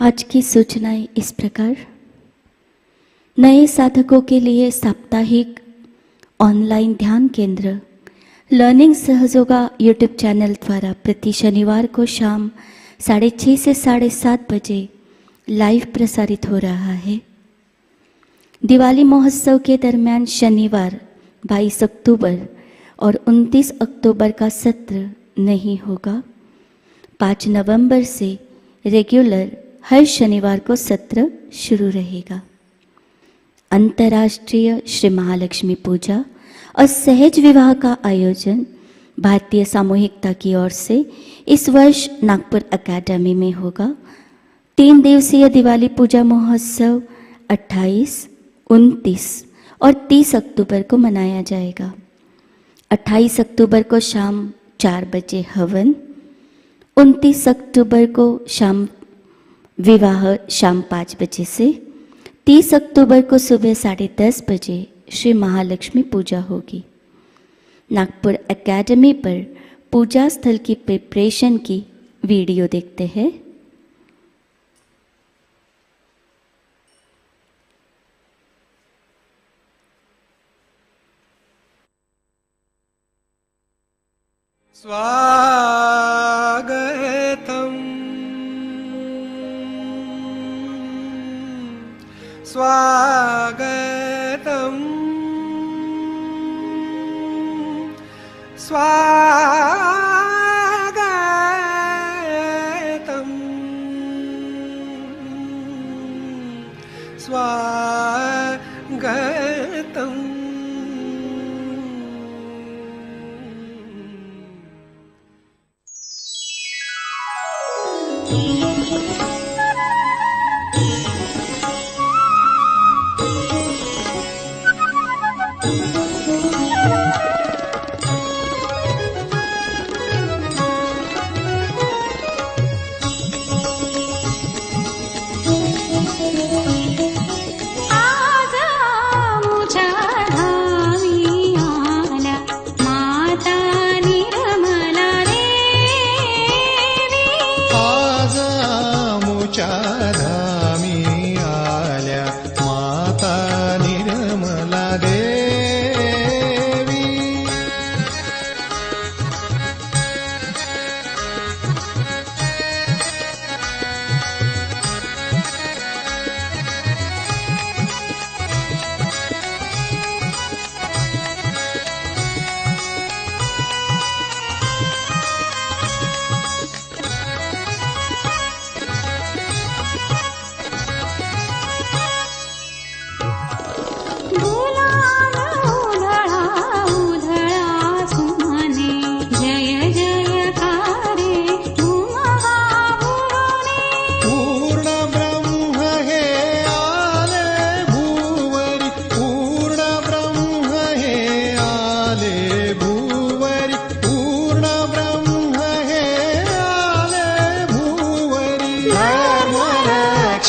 आज की सूचनाएं इस प्रकार। नए साधकों के लिए साप्ताहिक ऑनलाइन ध्यान केंद्र लर्निंग सहजोगा यूट्यूब चैनल द्वारा प्रति शनिवार को शाम 6:30 से 7:30 बजे लाइव प्रसारित हो रहा है। दिवाली महोत्सव के दरमियान शनिवार 22 अक्टूबर और 29 अक्टूबर का सत्र नहीं होगा। 5 नवंबर से रेगुलर हर शनिवार को सत्र शुरू रहेगा। अंतर्राष्ट्रीय श्री महालक्ष्मी पूजा और सहज विवाह का आयोजन भारतीय सामूहिकता की ओर से इस वर्ष नागपुर एकेडमी में होगा। 3 दिवसीय दिवाली पूजा महोत्सव 28, 29 और 30 अक्टूबर को मनाया जाएगा। 28 अक्टूबर को शाम 4 बजे हवन, 29 अक्टूबर को विवाह शाम 5 बजे से, 30 अक्टूबर को सुबह 10:30 बजे श्री महालक्ष्मी पूजा होगी। नागपुर एकेडमी पर पूजा स्थल की प्रिपरेशन की वीडियो देखते हैं।
स्वागतम् स्वागतम् स्वागतम् स्वागतम्।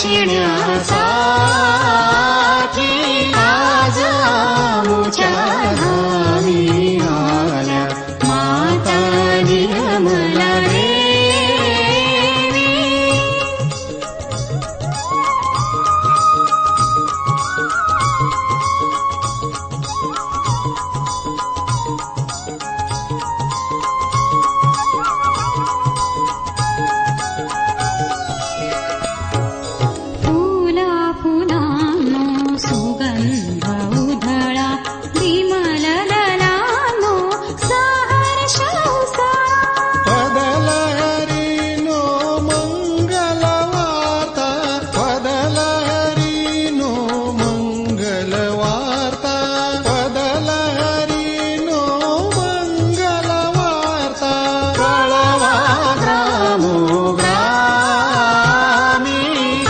दर्शिण्यासाठी आज आमुच्या धामी आल्या माता निर्मला देवी. फुला फुलांनो सुगंध उधळा विमल ललानो सहर्ष उसळा.
पदलहरीनो मंगलवार्ता, पदलहरीनो मंगलवार्ता, पदलहरीनो मंगलवार्ता.
कळवा ग्रामोग्रामी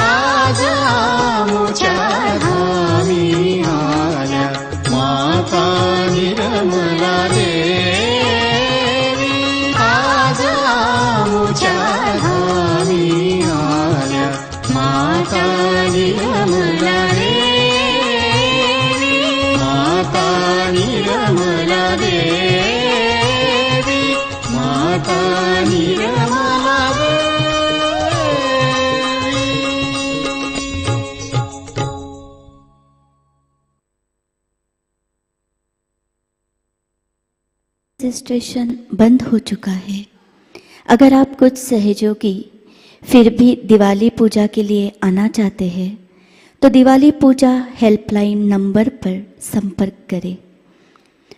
आज आमुच्या धामी आल्या माता निर्मला देवी. आज आमुच्या धामी आल्या माता निर्मला देवी. माता निर्मला देवी. माता निर्मला देवी.
रजिस्ट्रेशन बंद हो चुका है. अगर आप कुछ सहयोगी फिर भी दिवाली पूजा के लिए आना चाहते हैं तो दिवाली पूजा हेल्पलाइन नंबर पर संपर्क करें.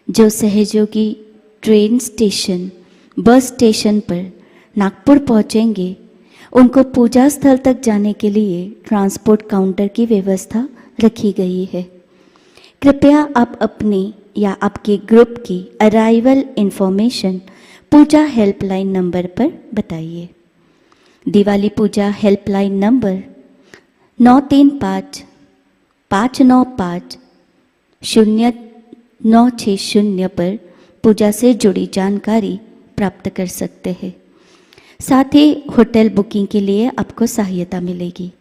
जो सहयोगी ट्रेन स्टेशन बस स्टेशन पर नागपुर पहुंचेंगे उनको पूजा स्थल तक जाने के लिए ट्रांसपोर्ट काउंटर की व्यवस्था रखी गई है. कृपया आप अपनी या आपके ग्रुप की अराइवल इंफॉर्मेशन पूजा हेल्पलाइन नंबर पर बताइए. दिवाली पूजा हेल्पलाइन नंबर 9355950960 पर पूजा से जुड़ी जानकारी प्राप्त कर सकते हैं. साथ ही होटल बुकिंग के लिए आपको सहायता मिलेगी.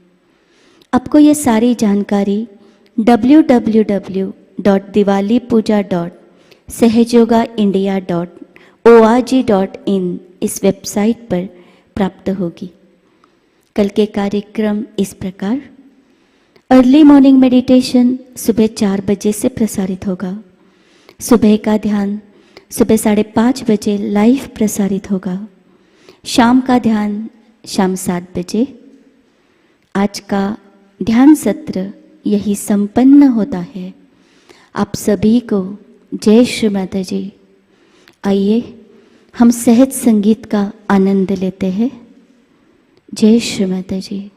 आपको ये सारी जानकारी www.diwalipuja.sahajogaindia.org.in इस वेबसाइट पर प्राप्त होगी. कल के कार्यक्रम इस प्रकार: अर्ली मॉर्निंग मेडिटेशन सुबह 4 बजे से प्रसारित होगा. सुबह का ध्यान सुबह 5:30 बजे लाइव प्रसारित होगा. शाम का ध्यान शाम 7 बजे. आज का ध्यान सत्र यही संपन्न होता है. आप सभी को जय श्री माताजी. आइए हम सहज संगीत का आनंद लेते हैं. जय श्री माताजी.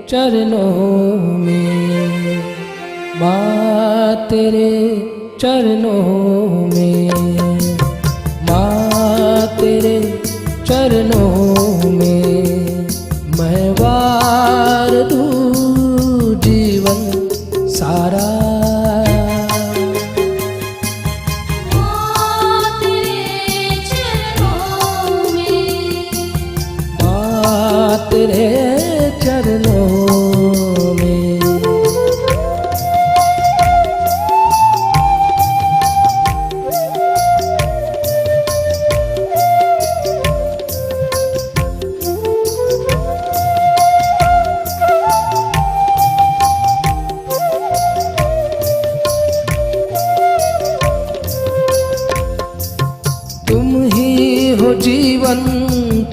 चरणों में, माँ तेरे चरणों में, माँ तेरे चरणों में मैं वार दूँ जीवन सारा।
माँ तेरे चरणों में,
माँ तेरे चरणों में। तुम ही हो जीवन,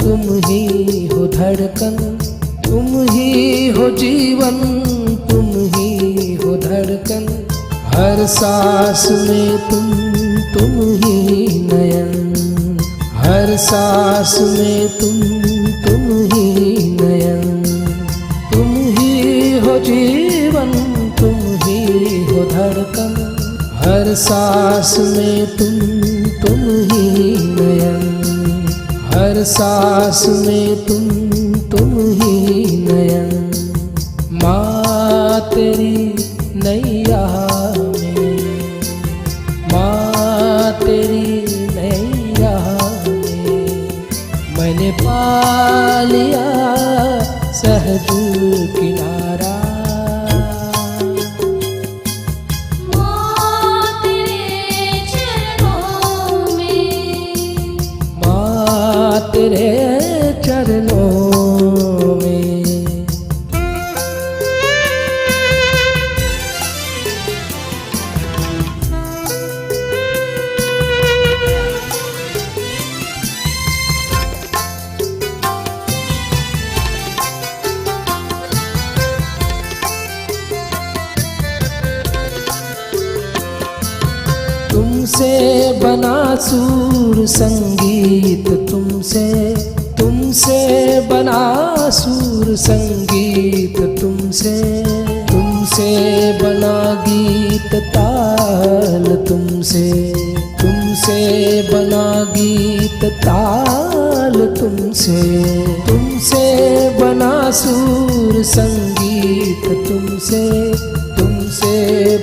तुम ही हो धड़कन, तुम ही हो जीवन, तुम ही हो धड़कन। हर सांस में तुम ही नयन, हर सांस में तुम ही नयन। तुम ही हो जीवन, तुम ही हो धड़कन। हर सांस में तुम ही नयन, हर सांस में तुम ही नयन। माँ तेरी नैया में, माँ तेरी नैया में मैंने पा लिया सहज किनारा।
माँ तेरे चरणों में,
माँ तेरे चरणों में। तुमसे बना सुर संगीत, तुमसे बना सुर संगीत, तुमसे बना गीत ताल, तुमसे बना गीत ताल, तुमसे बना सुर संगीत, तुमसे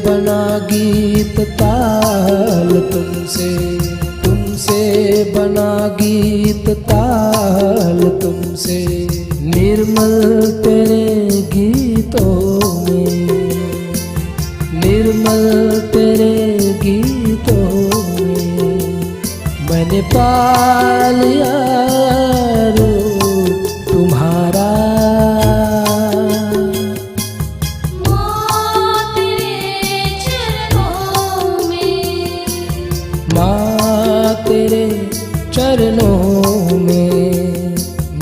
बना गीत ताल, तुमसे बना गीत ताल, तुमसे निर्मल तेरे गीतों में, निर्मल तेरे गीतों में मैंने पा लिया रूप तुम्हारा। माँ तेरे चरणों में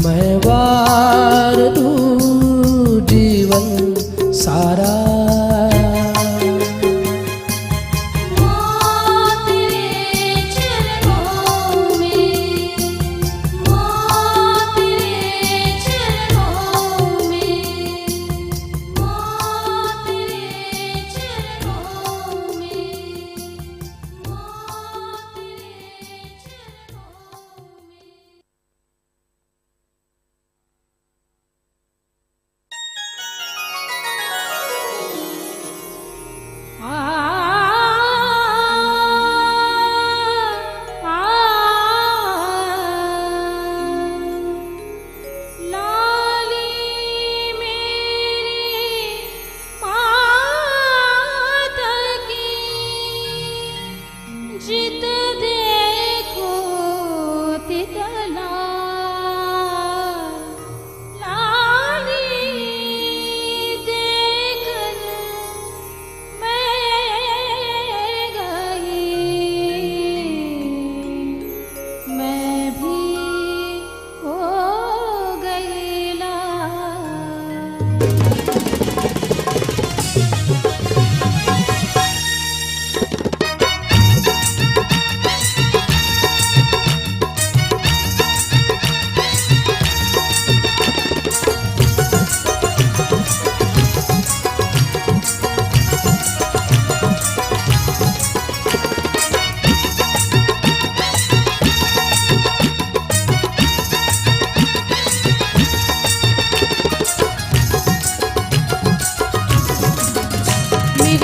मैं वार दूँ जीवन सारा।
माँ तेरे चरणों में, माँ तेरे चरणों में, माँ तेरे चरणों में, माँ तेरे चरणों में।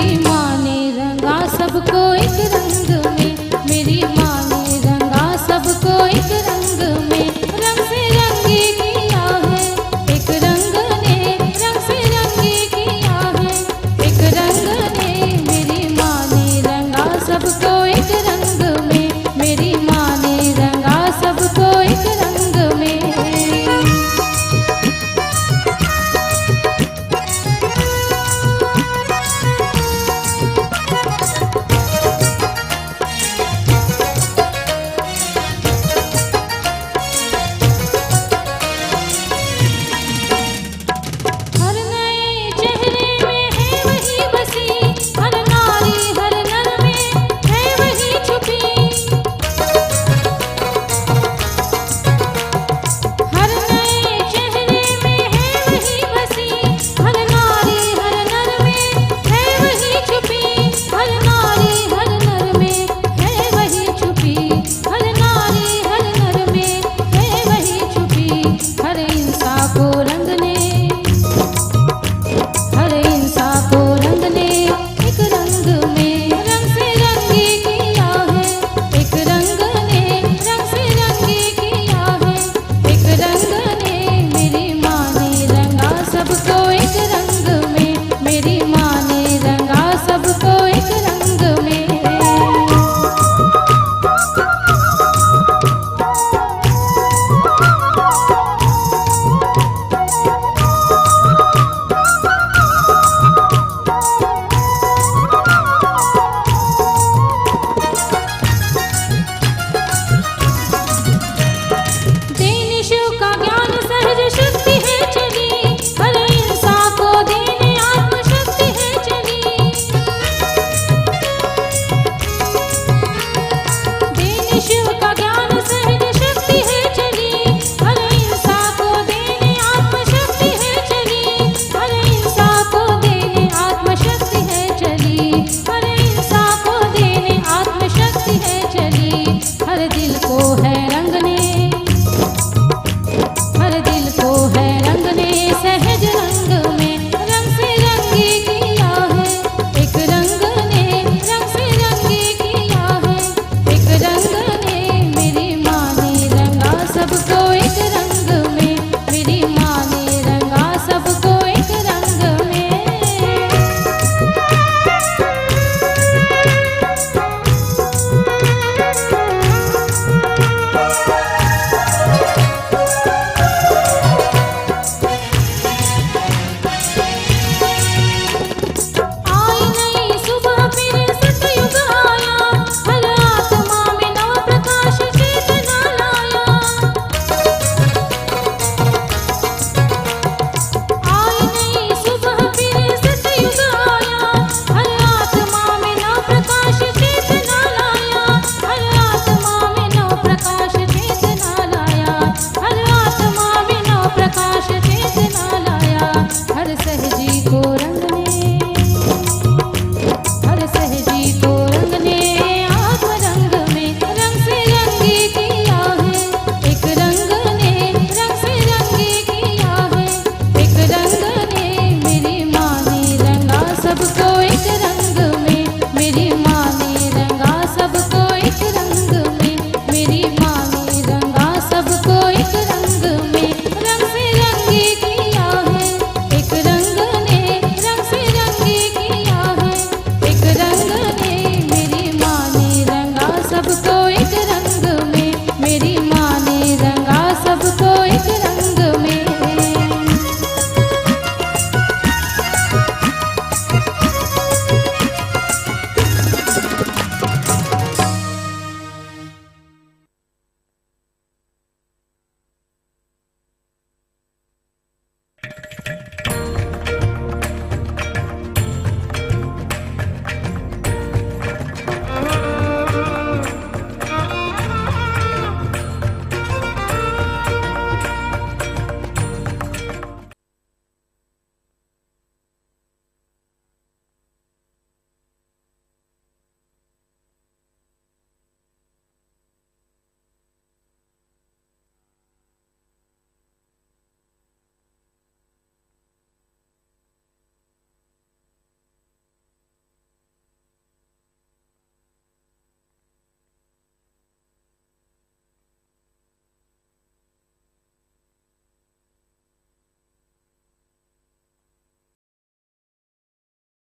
मेरी माँ